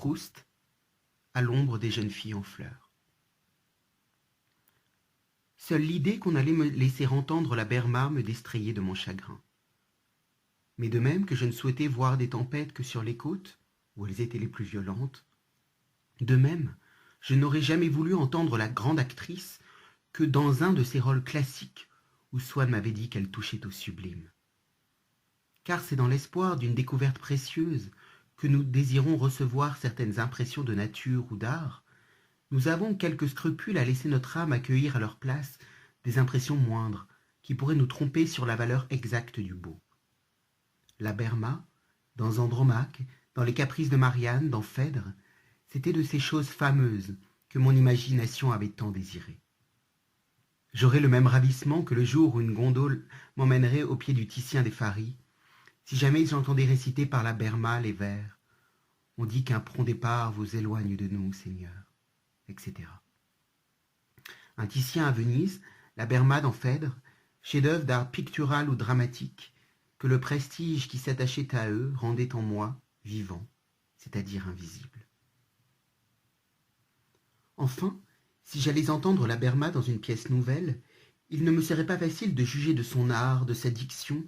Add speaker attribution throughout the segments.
Speaker 1: Proust, à l'ombre des jeunes filles en fleurs. Seule l'idée qu'on allait me laisser entendre la Berma me distrayait de mon chagrin. Mais de même que je ne souhaitais voir des tempêtes que sur les côtes, où elles étaient les plus violentes, de même, je n'aurais jamais voulu entendre la grande actrice que dans un de ses rôles classiques, où Swann m'avait dit qu'elle touchait au sublime. Car c'est dans l'espoir d'une découverte précieuse que nous désirons recevoir certaines impressions de nature ou d'art. Nous avons quelques scrupules à laisser notre âme accueillir à leur place des impressions moindres qui pourraient nous tromper sur la valeur exacte du beau. La Berma, dans Andromaque, dans les caprices de Marianne, dans Phèdre, c'était de ces choses fameuses que mon imagination avait tant désirées. J'aurais le même ravissement que le jour où une gondole m'emmènerait au pied du Titien des Faries, si jamais j'entendais réciter par la Berma les vers « On dit qu'un prompt départ vous éloigne de nous, Seigneur », etc. Un Titien à Venise, la Berma dans Phèdre, chef-d'œuvre d'art pictural ou dramatique, que le prestige qui s'attachait à eux rendait en moi vivant, c'est-à-dire invisible. Enfin, si j'allais entendre la Berma dans une pièce nouvelle, il ne me serait pas facile de juger de son art, de sa diction,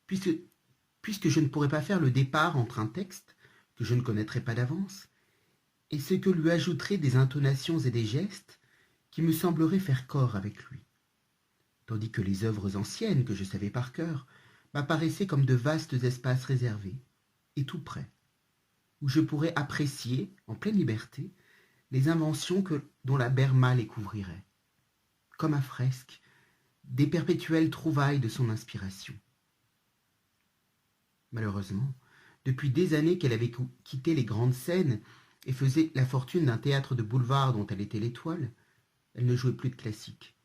Speaker 1: puisque je ne pourrais pas faire le départ entre un texte, que je ne connaîtrais pas d'avance, et ce que lui ajouteraient des intonations et des gestes qui me sembleraient faire corps avec lui. Tandis que les œuvres anciennes, que je savais par cœur, m'apparaissaient comme de vastes espaces réservés, et tout près, où je pourrais apprécier, en pleine liberté, les inventions dont la Berma les couvrirait, comme à fresque, des perpétuelles trouvailles de son inspiration. Malheureusement, depuis des années qu'elle avait quitté les grandes scènes et faisait la fortune d'un théâtre de boulevard dont elle était l'étoile, elle ne jouait plus de classiques.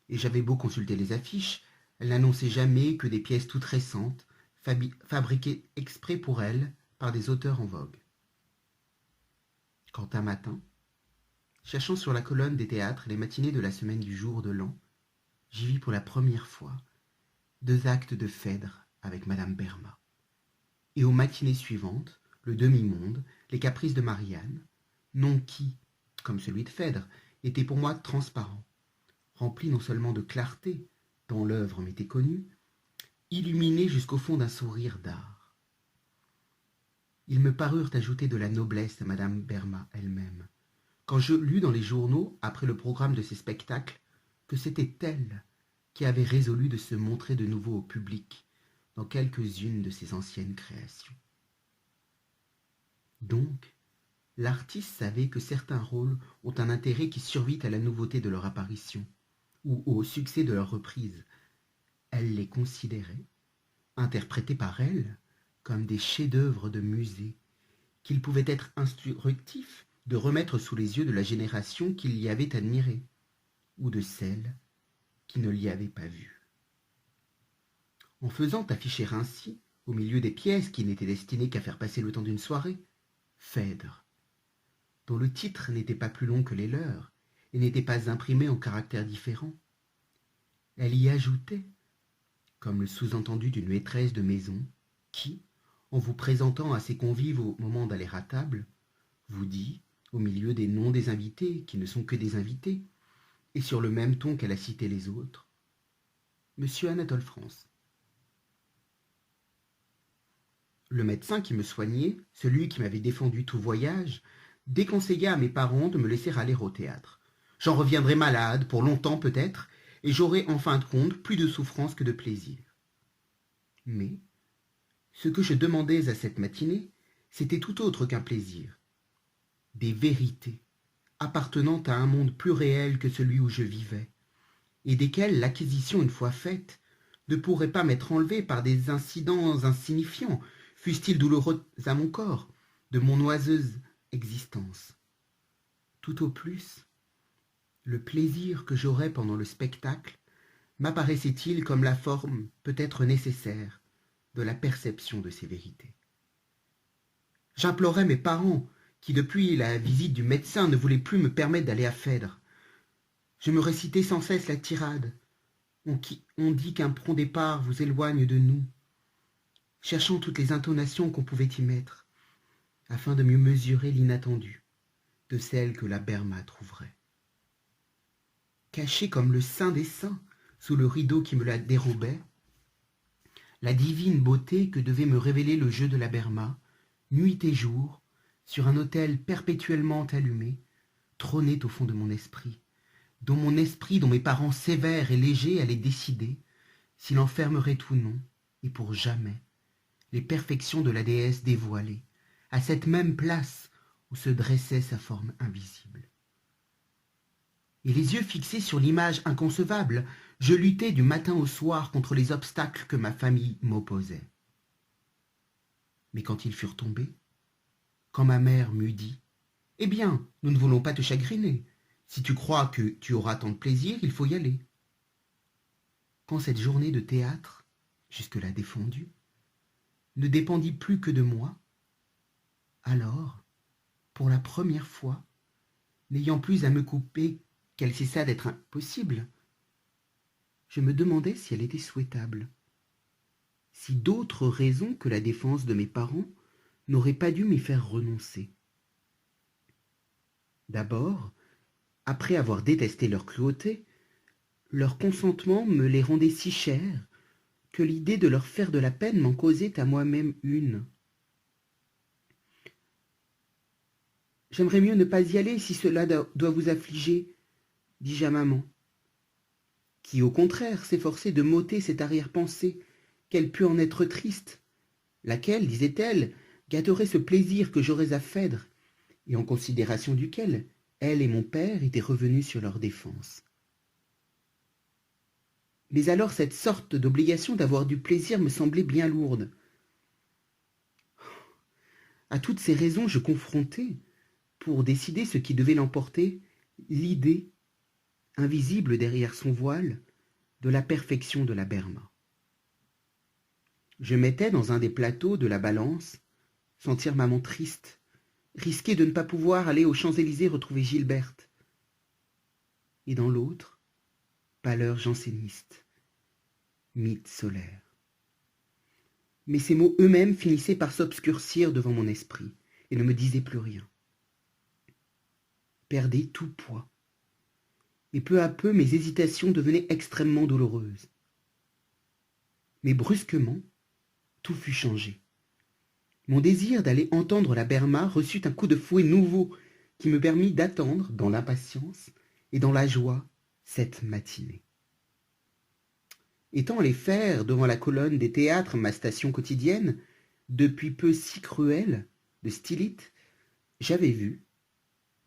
Speaker 1: Et j'avais beau consulter les affiches, elle n'annonçait jamais que des pièces toutes récentes, fabriquées exprès pour elle par des auteurs en vogue. Quand un matin, cherchant sur la colonne des théâtres les matinées de la semaine du jour de l'an, j'y vis pour la première fois 2 actes de Phèdre avec Madame Berma. Et aux matinées suivantes, le demi-monde, les caprices de Marianne, nom qui, comme celui de Phèdre, était pour moi transparent, rempli non seulement de clarté, dont l'œuvre m'était connue, illuminé jusqu'au fond d'un sourire d'art. Ils me parurent ajouter de la noblesse à Madame Berma elle-même, quand je lus dans les journaux, après le programme de ces spectacles, que c'était elle qui avait résolu de se montrer de nouveau au public dans quelques-unes de ses anciennes créations. Donc, l'artiste savait que certains rôles ont un intérêt qui survit à la nouveauté de leur apparition, ou au succès de leur reprise. Elle les considérait, interprétés par elle, comme des chefs-d'œuvre de musée, qu'il pouvait être instructif de remettre sous les yeux de la génération qui l'y avait admirée, ou de celle qui ne l'y avait pas vue. En faisant afficher ainsi, au milieu des pièces qui n'étaient destinées qu'à faire passer le temps d'une soirée, Phèdre, dont le titre n'était pas plus long que les leurs, et n'était pas imprimé en caractères différents, elle y ajoutait, comme le sous-entendu d'une maîtresse de maison, qui, en vous présentant à ses convives au moment d'aller à table, vous dit, au milieu des noms des invités, qui ne sont que des invités, et sur le même ton qu'elle a cité les autres, Monsieur Anatole France. Le médecin qui me soignait, celui qui m'avait défendu tout voyage, déconseilla à mes parents de me laisser aller au théâtre. J'en reviendrai malade, pour longtemps peut-être, et j'aurai en fin de compte plus de souffrance que de plaisir. Mais ce que je demandais à cette matinée, c'était tout autre qu'un plaisir. Des vérités, appartenant à un monde plus réel que celui où je vivais, et desquelles l'acquisition une fois faite ne pourrait pas m'être enlevée par des incidents insignifiants, fussent-ils douloureux à mon corps, de mon oiseuse existence. Tout au plus, le plaisir que j'aurais pendant le spectacle m'apparaissait-il comme la forme peut-être nécessaire de la perception de ces vérités. J'implorais mes parents, qui depuis la visite du médecin ne voulaient plus me permettre d'aller à Phèdre. Je me récitais sans cesse la tirade. On dit qu'un prompt départ vous éloigne de nous, cherchant toutes les intonations qu'on pouvait y mettre. afin de mieux mesurer l'inattendu de celle que la Berma trouverait. Cachée comme le saint des saints sous le rideau qui me la dérobait, la divine beauté que devait me révéler le jeu de la Berma, nuit et jour, sur un autel perpétuellement allumé, trônait au fond de mon esprit, dont mes parents sévères et légers allaient décider s'il enfermerait ou non, et pour jamais, les perfections de la déesse dévoilée, à cette même place où se dressait sa forme invisible. Et les yeux fixés sur l'image inconcevable, je luttais du matin au soir contre les obstacles que ma famille m'opposait. Mais quand ils furent tombés, quand ma mère m'eut dit « Eh bien, nous ne voulons pas te chagriner. Si tu crois que tu auras tant de plaisir, il faut y aller. » Quand cette journée de théâtre, jusque-là défendue, ne dépendit plus que de moi, alors, pour la première fois, n'ayant plus à me couper qu'elle cessa d'être impossible, je me demandais si elle était souhaitable, si d'autres raisons que la défense de mes parents n'auraient pas dû m'y faire renoncer. D'abord, après avoir détesté leur cruauté, leur consentement me les rendait si chers que l'idée de leur faire de la peine m'en causait à moi-même une. « J'aimerais mieux ne pas y aller si cela doit vous affliger, » dis-je à maman, qui au contraire s'efforçait de m'ôter cette arrière-pensée qu'elle pût en être triste, laquelle, disait-elle, gâterait ce plaisir que j'aurais à Phèdre, et en considération duquel elle et mon père étaient revenus sur leur défense. Mais alors cette sorte d'obligation d'avoir du plaisir me semblait bien lourde. À toutes ces raisons je confrontais, pour décider ce qui devait l'emporter, l'idée, invisible derrière son voile, de la perfection de la Berma. Je mettais dans un des plateaux de la balance, sentir maman triste, risquer de ne pas pouvoir aller aux Champs-Élysées retrouver Gilberte, et dans l'autre, pâleur janséniste, mythe solaire. Mais ces mots eux-mêmes finissaient par s'obscurcir devant mon esprit et ne me disaient plus rien. Perdait tout poids, et peu à peu mes hésitations devenaient extrêmement douloureuses. Mais brusquement, tout fut changé. Mon désir d'aller entendre la Berma reçut un coup de fouet nouveau qui me permit d'attendre, dans l'impatience et dans la joie, cette matinée. Étant allé faire devant la colonne des théâtres ma station quotidienne, depuis peu si cruelle, de stylite, j'avais vu,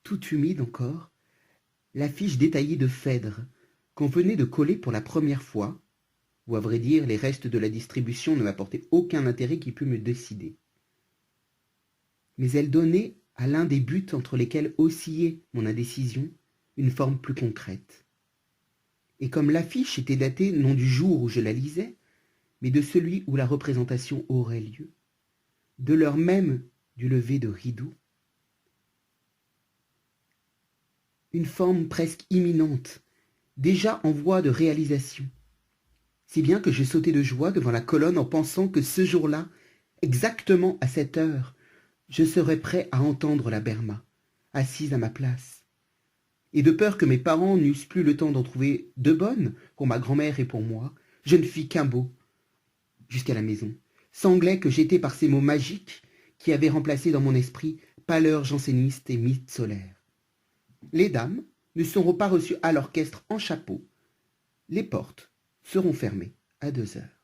Speaker 1: tout humide encore, l'affiche détaillée de Phèdre qu'on venait de coller pour la première fois, où à vrai dire les restes de la distribution ne m'apportaient aucun intérêt qui pût me décider. Mais elle donnait à l'un des buts entre lesquels oscillait mon indécision une forme plus concrète. Et comme l'affiche était datée non du jour où je la lisais, mais de celui où la représentation aurait lieu, de l'heure même du lever de rideau, une forme presque imminente, déjà en voie de réalisation, si bien que je sautai de joie devant la colonne en pensant que ce jour-là, exactement à cette heure, je serais prêt à entendre la Berma, assise à ma place. Et de peur que mes parents n'eussent plus le temps d'en trouver deux bonnes pour ma grand-mère et pour moi, je ne fis qu'un bond jusqu'à la maison, sanglais que j'étais par ces mots magiques qui avaient remplacé dans mon esprit pâleur janséniste et mythe solaire. Les dames ne seront pas reçues à l'orchestre en chapeau. Les portes seront fermées à 2 heures.